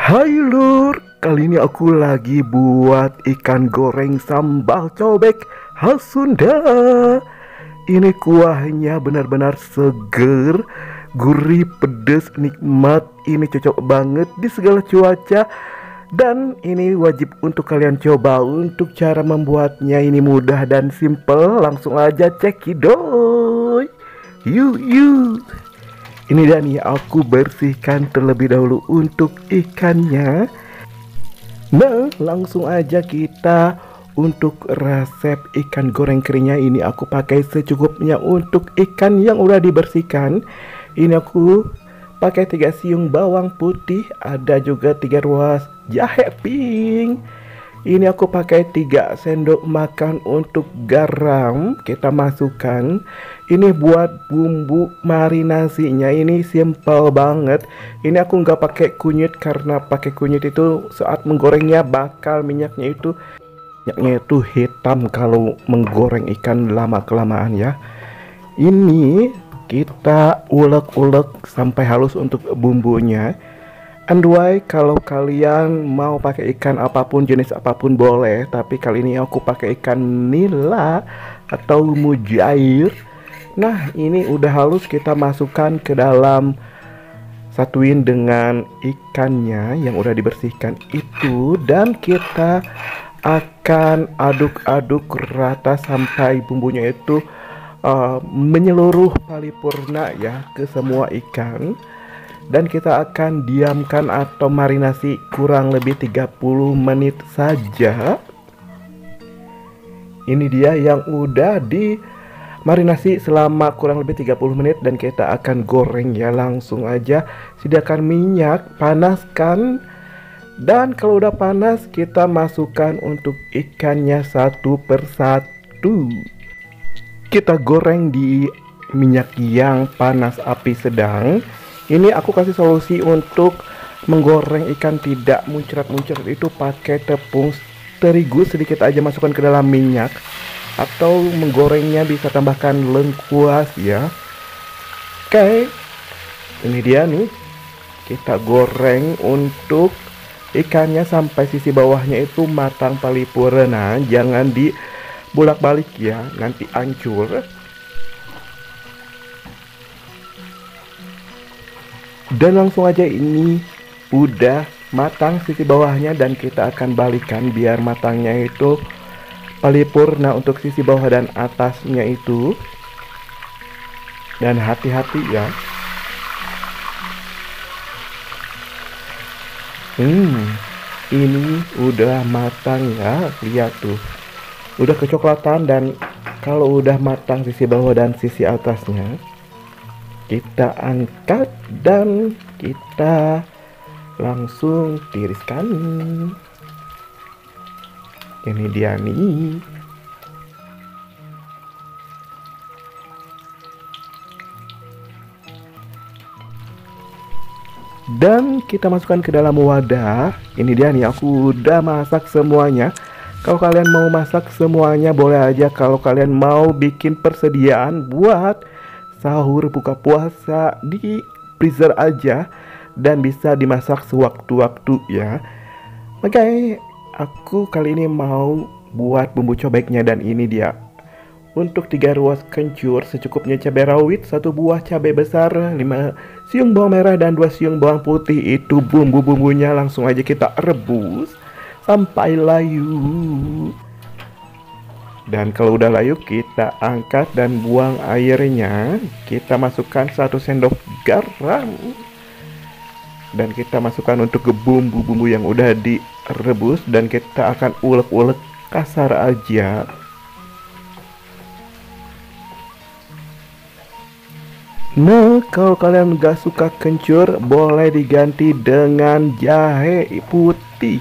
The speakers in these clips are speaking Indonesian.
Hai Lur, kali ini aku lagi buat ikan goreng sambal cobek khas Sunda. Ini kuahnya benar-benar seger, gurih, pedas, nikmat. Ini cocok banget di segala cuaca. Dan ini wajib untuk kalian coba. Untuk cara membuatnya ini mudah dan simple. Langsung aja cekidoy. Yuk yuk. Ini dia nih, aku bersihkan terlebih dahulu untuk ikannya. Nah, langsung aja kita untuk resep ikan goreng keringnya ini aku pakai secukupnya. Untuk ikan yang udah dibersihkan, ini aku pakai 3 siung bawang putih, ada juga 3 ruas jahe pink. Ini aku pakai 3 sendok makan untuk garam. Kita masukkan. Ini buat bumbu marinasinya ini simple banget. Ini aku nggak pakai kunyit karena pakai kunyit itu saat menggorengnya bakal minyaknya itu hitam kalau menggoreng ikan lama kelamaan ya. Ini kita ulek-ulek sampai halus untuk bumbunya. Anyway, kalau kalian mau pakai ikan apapun, jenis apapun boleh. Tapi kali ini aku pakai ikan nila atau mujair. Nah, ini udah halus, kita masukkan ke dalam, satuin dengan ikannya yang udah dibersihkan itu. Dan kita akan aduk-aduk rata sampai bumbunya itu menyeluruh paripurna ya ke semua ikan. Dan kita akan diamkan atau marinasi kurang lebih 30 menit saja. Ini dia yang udah di marinasi selama kurang lebih 30 menit. Dan kita akan goreng ya. Langsung aja sediakan minyak, panaskan. Dan kalau udah panas, kita masukkan untuk ikannya satu persatu. Kita goreng di minyak yang panas api sedang. Ini aku kasih solusi untuk menggoreng ikan tidak muncrat-muncrat itu pakai tepung terigu sedikit aja, masukkan ke dalam minyak. Atau menggorengnya bisa tambahkan lengkuas ya. Oke, ini dia nih. Kita goreng untuk ikannya sampai sisi bawahnya itu matang paripurna. Jangan dibulak-balik ya, nanti hancur. Dan langsung aja ini udah matang sisi bawahnya. Dan kita akan balikan biar matangnya itu paripurna untuk sisi bawah dan atasnya itu. Dan hati-hati ya. Ini udah matang ya. Lihat tuh, udah kecoklatan. Dan kalau udah matang sisi bawah dan sisi atasnya, kita angkat dan kita langsung tiriskan. Ini dia nih. Dan kita masukkan ke dalam wadah. Ini dia nih, aku udah masak semuanya. Kalau kalian mau masak semuanya boleh aja. Kalau kalian mau bikin persediaan buat sahur buka puasa di freezer aja dan bisa dimasak sewaktu-waktu ya. Oke, aku kali ini mau buat bumbu cobeknya. Dan ini dia. Untuk 3 ruas kencur secukupnya cabai rawit, 1 buah cabai besar, 5 siung bawang merah dan 2 siung bawang putih. Itu bumbu-bumbunya, langsung aja kita rebus sampai layu. Dan kalau udah layu, kita angkat dan buang airnya. Kita masukkan 1 sendok garam. Dan kita masukkan untuk ke bumbu-bumbu yang udah direbus. Dan kita akan ulek-ulek kasar aja. Nah, kalau kalian gak suka kencur, boleh diganti dengan jahe putih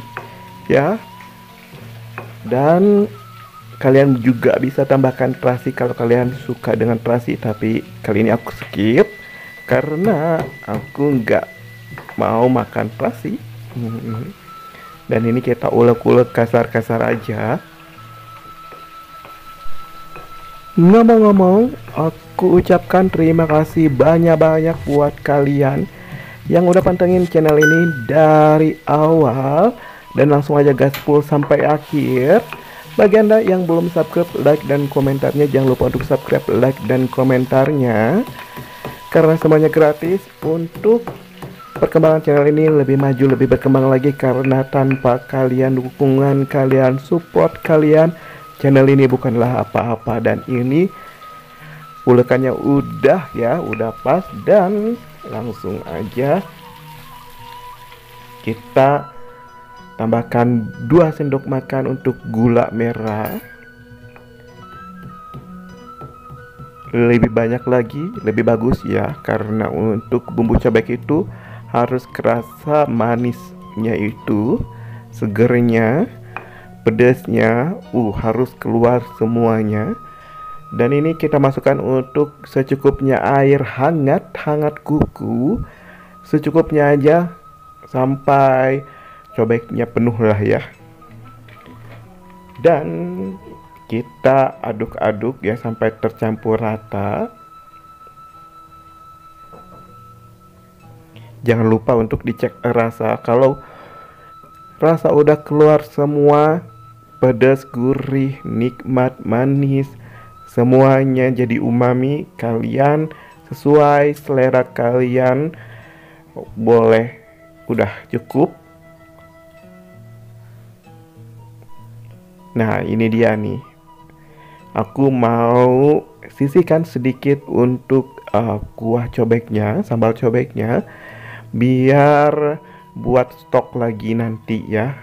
ya. Dan kalian juga bisa tambahkan terasi kalau kalian suka dengan terasi. Tapi kali ini aku skip karena aku nggak mau makan terasi. Dan ini kita ulek-ulek kasar-kasar aja. Ngomong-ngomong, aku ucapkan terima kasih banyak-banyak buat kalian yang udah pantengin channel ini dari awal dan langsung aja gaspol sampai akhir. Bagi Anda yang belum subscribe, like dan komentarnya jangan lupa untuk subscribe, like dan komentarnya, karena semuanya gratis untuk perkembangan channel ini lebih maju, lebih berkembang lagi. Karena tanpa kalian, dukungan kalian, support kalian, channel ini bukanlah apa-apa. Dan ini ulekannya udah ya, udah pas. Dan langsung aja kita tambahkan 2 sendok makan untuk gula merah. Lebih banyak lagi lebih bagus ya, karena untuk bumbu cobek itu harus kerasa manisnya itu, segernya, pedasnya, harus keluar semuanya. Dan ini kita masukkan untuk secukupnya air hangat kuku, secukupnya aja sampai cobeknya penuh lah ya. Dan kita aduk-aduk ya sampai tercampur rata. Jangan lupa untuk dicek rasa. Kalau rasa udah keluar semua, pedas, gurih, nikmat, manis, semuanya jadi umami, kalian sesuai selera kalian boleh, udah cukup. Nah, ini dia nih. Aku mau sisihkan sedikit untuk kuah cobeknya, sambal cobeknya, biar buat stok lagi nanti ya.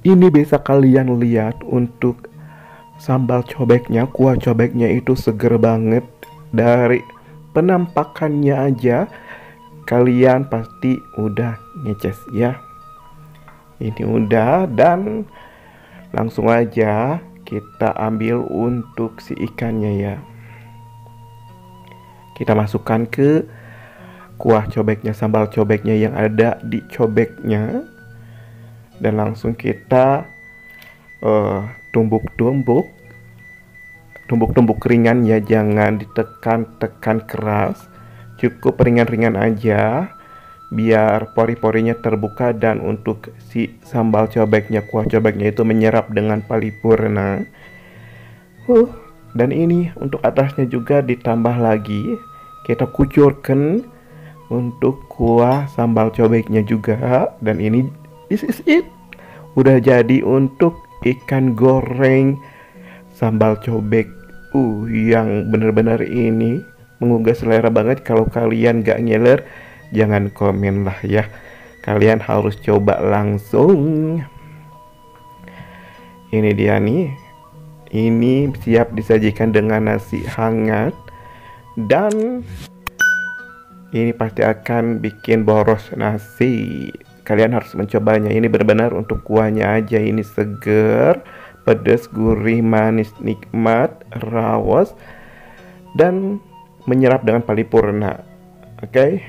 Ini bisa kalian lihat untuk sambal cobeknya, kuah cobeknya itu seger banget. Dari penampakannya aja kalian pasti udah ngeces ya. Ini udah, dan langsung aja kita ambil untuk si ikannya ya. Kita masukkan ke kuah cobeknya, sambal cobeknya yang ada di cobeknya. Dan langsung kita tumbuk-tumbuk ringan ya, jangan ditekan-tekan keras. Cukup ringan-ringan aja biar pori-porinya terbuka, dan untuk si sambal cobeknya, kuah cobeknya itu menyerap dengan paripurna. Dan ini untuk atasnya juga ditambah lagi, kita kucurkan untuk kuah sambal cobeknya juga. Dan ini, this is it, udah jadi untuk ikan goreng sambal cobek yang bener-bener ini menggugah selera banget. Kalau kalian gak ngeler, jangan komen lah ya, kalian harus coba langsung. Ini dia nih, ini siap disajikan dengan nasi hangat, dan ini pasti akan bikin boros nasi. Kalian harus mencobanya. Ini benar-benar untuk kuahnya aja, ini seger, pedas, gurih, manis, nikmat, rawas, dan menyerap dengan paripurna. Oke.